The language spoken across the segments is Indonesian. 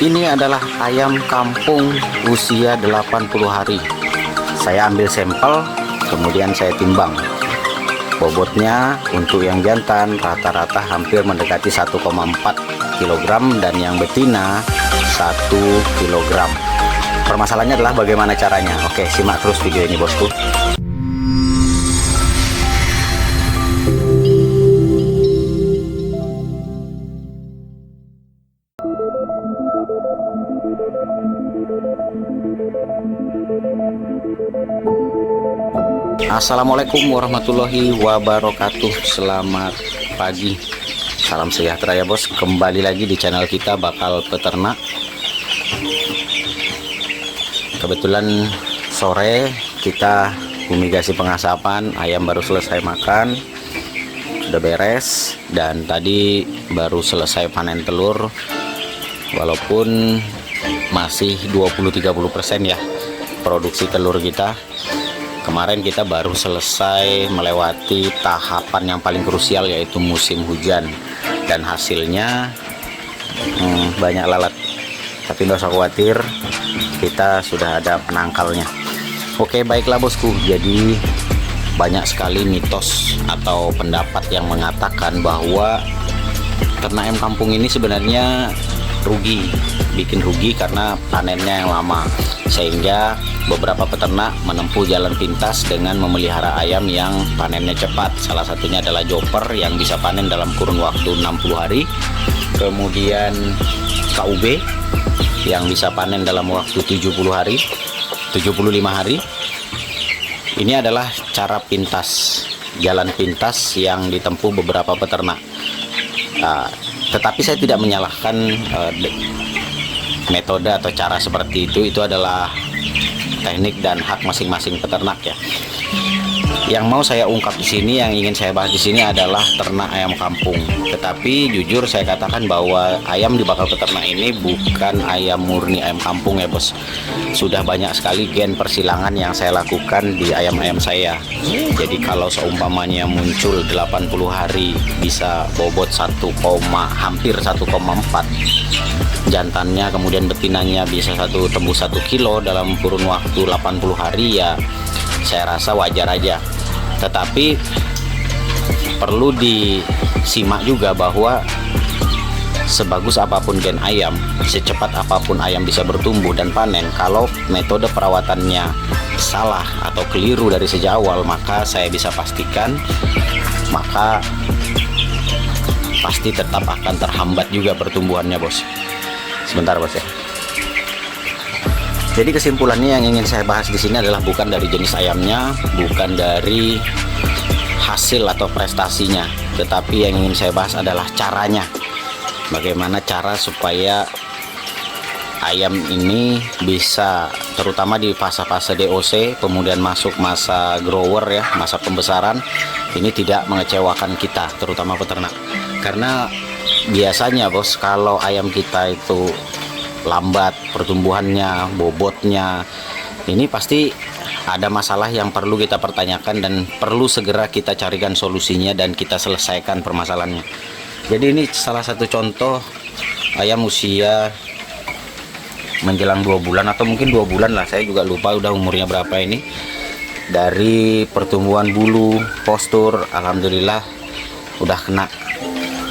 Ini adalah ayam kampung usia 80 hari. Saya ambil sampel, kemudian saya timbang. Bobotnya untuk yang jantan rata-rata hampir mendekati 1,4 kg dan yang betina 1 kg. Permasalahannya adalah bagaimana caranya. Oke, simak terus video ini bosku. Assalamualaikum warahmatullahi wabarakatuh. Selamat pagi, salam sejahtera ya bos. Kembali lagi di channel kita Bakal Peternak. Kebetulan sore kita fumigasi pengasapan, ayam baru selesai makan, sudah beres, dan tadi baru selesai panen telur. Walaupun masih 20-30% ya produksi telur kita. Kemarin kita baru selesai melewati tahapan yang paling krusial, yaitu musim hujan, dan hasilnya banyak lalat. Tapi nggak usah khawatir, kita sudah ada penangkalnya. Oke, baiklah bosku. Jadi banyak sekali mitos atau pendapat yang mengatakan bahwa ternak ayam kampung ini sebenarnya bikin rugi karena panennya yang lama, sehingga beberapa peternak menempuh jalan pintas dengan memelihara ayam yang panennya cepat. Salah satunya adalah Joper yang bisa panen dalam kurun waktu 60 hari, kemudian KUB yang bisa panen dalam waktu 75 hari. Ini adalah cara pintas, jalan pintas yang ditempuh beberapa peternak. Tetapi saya tidak menyalahkan metode atau cara seperti itu adalah teknik dan hak masing-masing peternak ya. Yang mau saya ungkap di sini, yang ingin saya bahas di sini adalah ternak ayam kampung. Tetapi jujur saya katakan bahwa ayam di Bakal Peternak ini bukan ayam murni ayam kampung ya bos. Sudah banyak sekali gen persilangan yang saya lakukan di ayam-ayam saya. Jadi kalau seumpamanya muncul 80 hari bisa bobot hampir 1,4 jantannya, kemudian betinanya bisa tembus 1 kilo dalam kurun waktu 80 hari, ya saya rasa wajar aja. Tetapi perlu disimak juga bahwa sebagus apapun gen ayam, secepat apapun ayam bisa bertumbuh dan panen, kalau metode perawatannya salah atau keliru dari sejak awal, maka saya bisa pastikan pasti tetap akan terhambat juga pertumbuhannya bos. Sebentar bos ya. Jadi kesimpulannya yang ingin saya bahas di sini adalah bukan dari jenis ayamnya, bukan dari hasil atau prestasinya, tetapi yang ingin saya bahas adalah caranya. Bagaimana cara supaya ayam ini bisa, terutama di fase-fase DOC, kemudian masuk masa grower ya, masa pembesaran, ini tidak mengecewakan kita, terutama peternak. Karena biasanya bos, kalau ayam kita itu lambat pertumbuhannya, bobotnya, ini pasti ada masalah yang perlu kita pertanyakan dan perlu segera kita carikan solusinya dan kita selesaikan permasalahannya. Jadi ini salah satu contoh ayam usia menjelang 2 bulan atau mungkin 2 bulan lah, saya juga lupa udah umurnya berapa ini. Dari pertumbuhan bulu, postur, alhamdulillah udah kena.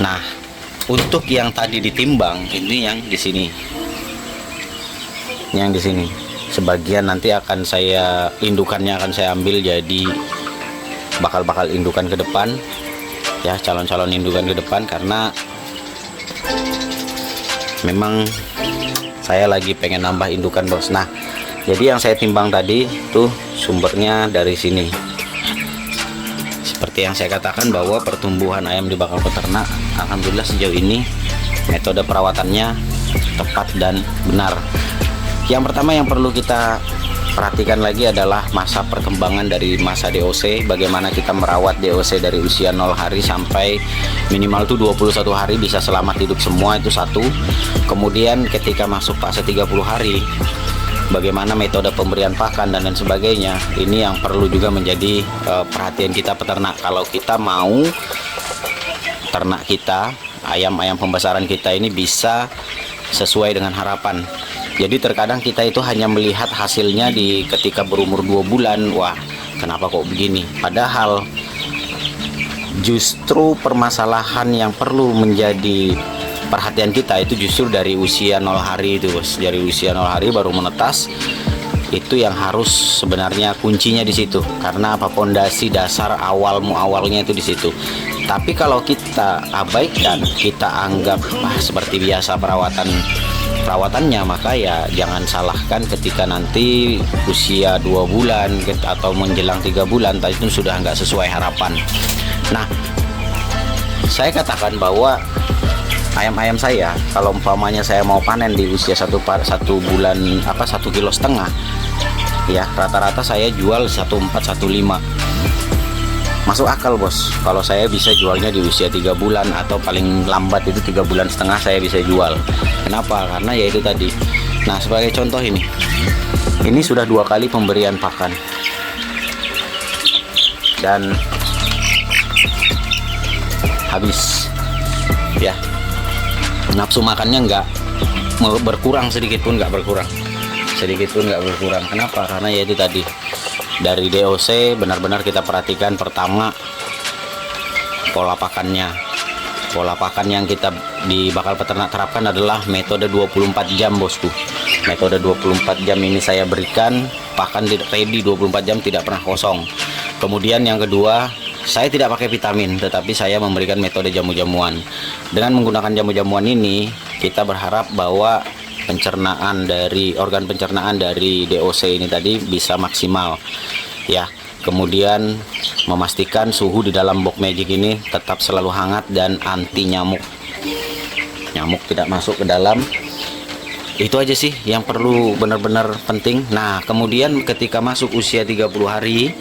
Nah, untuk yang tadi ditimbang, ini yang di sini. Yang di sini. Sebagian nanti akan saya indukannya akan saya ambil jadi bakal indukan ke depan. Ya, calon-calon indukan ke depan, karena memang saya lagi pengen nambah indukan bos. Nah, jadi yang saya timbang tadi tuh sumbernya dari sini. Seperti yang saya katakan bahwa pertumbuhan ayam di Bakal Peternak alhamdulillah sejauh ini metode perawatannya tepat dan benar. Yang pertama yang perlu kita perhatikan lagi adalah masa perkembangan dari masa DOC. Bagaimana kita merawat DOC dari usia 0 hari sampai minimal tuh 21 hari bisa selamat hidup semua, itu satu. Kemudian ketika masuk fase 30 hari, bagaimana metode pemberian pakan dan lain sebagainya. Ini yang perlu juga menjadi perhatian kita peternak. Kalau kita mau ternak kita, ayam-ayam pembesaran kita ini bisa sesuai dengan harapan. Jadi terkadang kita itu hanya melihat hasilnya di ketika berumur 2 bulan, wah kenapa kok begini, padahal justru permasalahan yang perlu menjadi perhatian kita itu justru dari usia 0 hari itu bos. Dari usia 0 hari baru menetas, itu yang harus sebenarnya kuncinya di situ, karena apa, pondasi dasar awalnya itu di situ. Tapi kalau kita abaikan, kita anggap seperti biasa perawatannya, maka ya jangan salahkan ketika nanti usia 2 bulan atau menjelang 3 bulan tadi itu sudah nggak sesuai harapan. Nah, saya katakan bahwa ayam-ayam saya kalau umpamanya saya mau panen di usia 1 bulan 1,5 kilo ya, rata-rata saya jual 1415. Masuk akal bos, kalau saya bisa jualnya di usia 3 bulan atau paling lambat itu 3,5 bulan saya bisa jual. Kenapa? Karena ya itu tadi. Nah, sebagai contoh ini sudah 2 kali pemberian pakan dan habis ya, nafsu makannya nggak berkurang sedikit pun nggak berkurang. Kenapa? Karena ya itu tadi, dari DOC benar-benar kita perhatikan. Pertama, pola pakannya. Pola pakan yang kita di bakal peternak terapkan adalah metode 24 jam bosku. Metode 24 jam ini saya berikan pakan ready 24 jam, tidak pernah kosong. Kemudian yang kedua, saya tidak pakai vitamin, tetapi saya memberikan metode jamu-jamuan. Dengan menggunakan jamu-jamuan ini, kita berharap bahwa organ pencernaan dari DOC ini tadi bisa maksimal ya. Kemudian memastikan suhu di dalam box magic ini tetap selalu hangat dan anti nyamuk tidak masuk ke dalam. Itu aja sih yang perlu benar-benar penting. Nah, kemudian ketika masuk usia 30 hari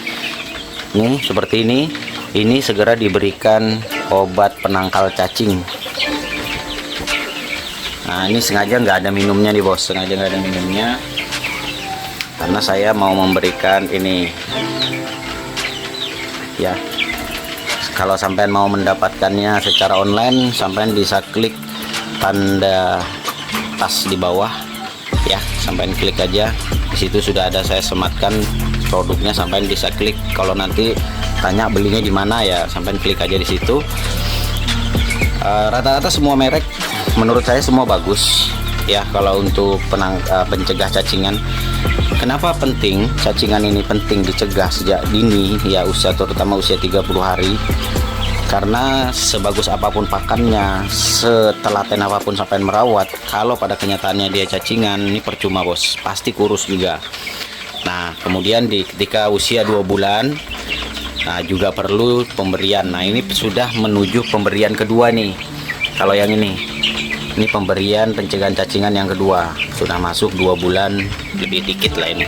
nih seperti ini segera diberikan obat penangkal cacing. Nah, ini sengaja nggak ada minumnya nih bos, karena saya mau memberikan ini ya. Kalau sampean mau mendapatkannya secara online, sampean bisa klik tanda tas di bawah ya, sampean klik aja. Di situ sudah ada saya sematkan produknya, sampean bisa klik. Kalau nanti tanya belinya di mana ya, sampean klik aja di situ. Rata-rata semua merek menurut saya semua bagus ya kalau untuk pencegah cacingan. Kenapa penting cacingan ini penting dicegah sejak dini ya, terutama usia 30 hari? Karena sebagus apapun pakannya, setelaten apapun sampai merawat, kalau pada kenyataannya dia cacingan, ini percuma bos, pasti kurus juga. Nah, kemudian ketika usia 2 bulan, nah juga perlu pemberian. Nah, ini sudah menuju pemberian kedua nih. Kalau yang ini pemberian pencegahan cacingan yang kedua, sudah masuk 2 bulan lebih dikit lah ini.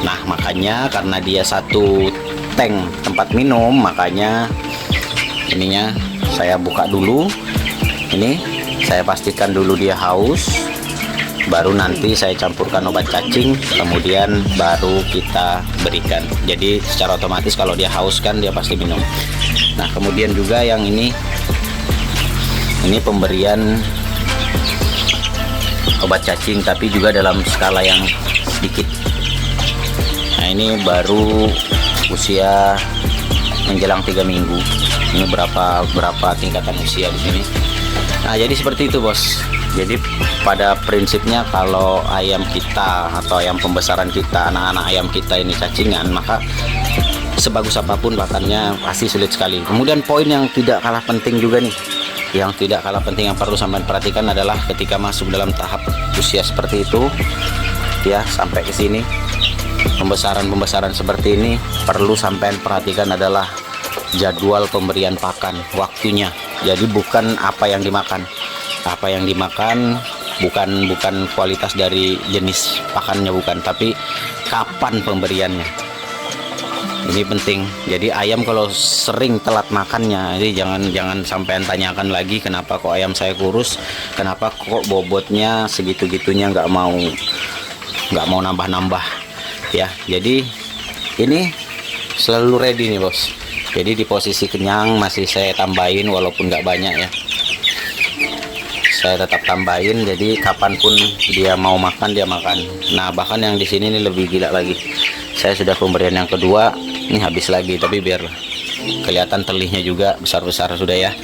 Nah, makanya karena dia satu tank tempat minum, makanya ininya saya buka dulu. Ini saya pastikan dulu dia haus, baru nanti saya campurkan obat cacing, kemudian baru kita berikan. Jadi secara otomatis kalau dia haus kan dia pasti minum. Nah, kemudian juga yang ini pemberian obat cacing tapi juga dalam skala yang sedikit. Nah, ini baru usia menjelang 3 minggu. Ini berapa tingkatan usia di sini. Nah, jadi seperti itu bos. Jadi pada prinsipnya kalau ayam kita atau ayam pembesaran kita, anak-anak ayam kita ini cacingan, maka sebagus apapun pakannya pasti sulit sekali. Kemudian poin yang tidak kalah penting juga nih, yang perlu sampai perhatikan adalah ketika masuk dalam tahap usia seperti itu ya, sampai ke sini pembesaran seperti ini, perlu sampai perhatikan adalah jadwal pemberian pakan, waktunya. Jadi bukan apa yang dimakan bukan kualitas dari jenis pakannya, bukan, tapi kapan pemberiannya. Ini penting. Jadi ayam kalau sering telat makannya, jadi jangan sampean tanyakan lagi kenapa kok ayam saya kurus, kenapa kok bobotnya segitu-gitunya nggak mau nambah-nambah ya. Jadi ini selalu ready nih bos. Jadi di posisi kenyang masih saya tambahin walaupun nggak banyak ya. saya tetap tambahin, jadi kapanpun dia mau makan dia makan. Nah bahkan yang di sini ini lebih gila lagi, saya sudah pemberian yang kedua, ini habis lagi, tapi biar kelihatan telihnya juga besar-besar sudah ya.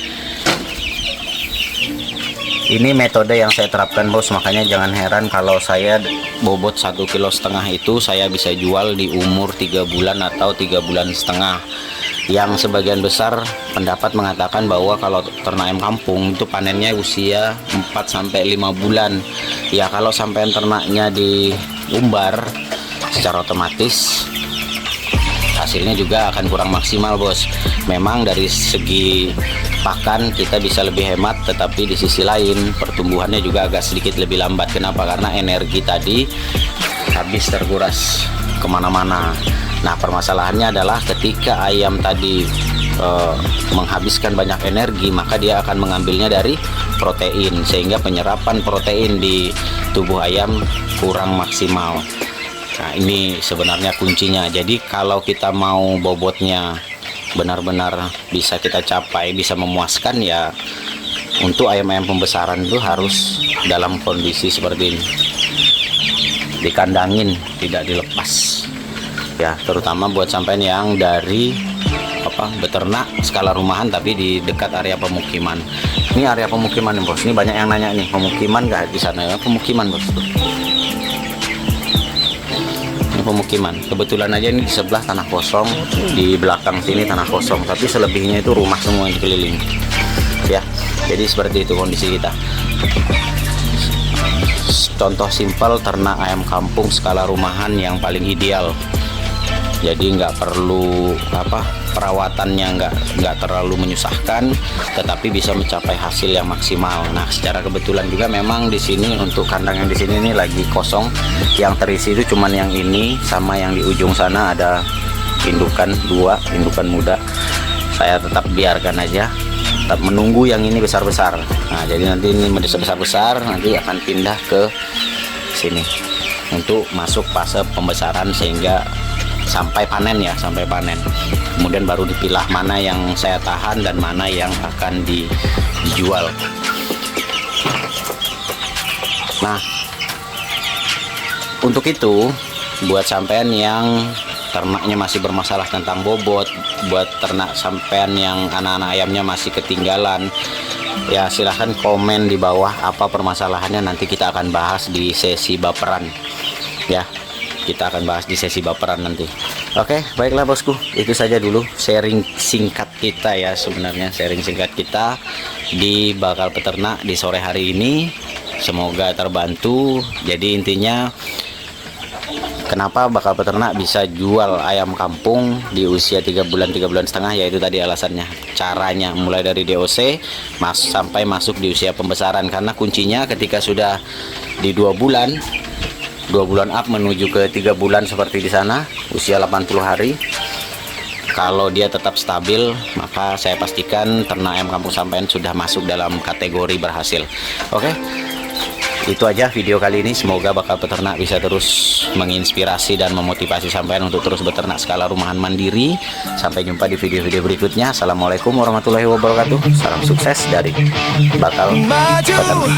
Ini metode yang saya terapkan bos, makanya jangan heran kalau saya bobot 1,5 kilo itu saya bisa jual di umur 3 bulan atau 3 bulan setengah. Yang sebagian besar pendapat mengatakan bahwa kalau ternak ayam kampung itu panennya usia 4-5 bulan. Ya kalau sampai ternaknya diumbar secara otomatis hasilnya juga akan kurang maksimal bos. Memang dari segi pakan kita bisa lebih hemat, tetapi di sisi lain pertumbuhannya juga agak sedikit lebih lambat. Kenapa? Karena energi tadi habis terkuras kemana-mana. Nah permasalahannya adalah ketika ayam tadi menghabiskan banyak energi, maka dia akan mengambilnya dari protein, sehingga penyerapan protein di tubuh ayam kurang maksimal. Nah ini sebenarnya kuncinya. Jadi kalau kita mau bobotnya benar-benar bisa kita capai, bisa memuaskan, ya untuk ayam-ayam pembesaran itu harus dalam kondisi seperti ini, dikandangin, tidak dilepas ya, terutama buat sampean yang dari beternak skala rumahan tapi di dekat area pemukiman. Ini area pemukiman nih bos, ini banyak yang nanya nih, pemukiman nggak di sana ya? Pemukiman bos tuh. Pemukiman kebetulan aja ini di sebelah tanah kosong, di belakang sini tanah kosong, tapi selebihnya itu rumah semua yang dikelilingi ya. Jadi seperti itu kondisi kita. Contoh simpel ternak ayam kampung skala rumahan yang paling ideal, jadi nggak perlu perawatannya nggak terlalu menyusahkan, tetapi bisa mencapai hasil yang maksimal. Nah secara kebetulan juga memang di sini untuk kandang yang di sini ini lagi kosong, yang terisi itu cuman yang ini sama yang di ujung sana ada indukan 2 indukan muda. Saya tetap biarkan aja, tetap menunggu yang ini besar-besar. Nah jadi nanti ini besar-besar nanti akan pindah ke sini untuk masuk fase pembesaran sehingga sampai panen ya, sampai panen. Kemudian baru dipilah mana yang saya tahan dan mana yang akan dijual. Nah untuk itu buat sampean yang ternaknya masih bermasalah tentang bobot, buat ternak sampean yang anak-anak ayamnya masih ketinggalan, ya silahkan komen di bawah apa permasalahannya, nanti kita akan bahas di sesi baperan ya. Kita akan bahas di sesi baperan nanti. Oke, baiklah bosku, itu saja dulu sharing singkat kita ya, sebenarnya sharing singkat kita di Bakal Peternak di sore hari ini. Semoga terbantu. Jadi intinya kenapa Bakal Peternak bisa jual ayam kampung di usia 3 bulan 3 bulan setengah, yaitu tadi alasannya, caranya mulai dari DOC sampai masuk di usia pembesaran. Karena kuncinya ketika sudah di 2 bulan up menuju ke 3 bulan seperti di sana, usia 80 hari, kalau dia tetap stabil, maka saya pastikan ternak ayam kampung sampean sudah masuk dalam kategori berhasil. Oke, itu aja video kali ini. Semoga Bakal Peternak bisa terus menginspirasi dan memotivasi sampean untuk terus beternak skala rumahan mandiri. Sampai jumpa di video-video berikutnya. Assalamualaikum warahmatullahi wabarakatuh. Salam sukses dari Bakal Peternak.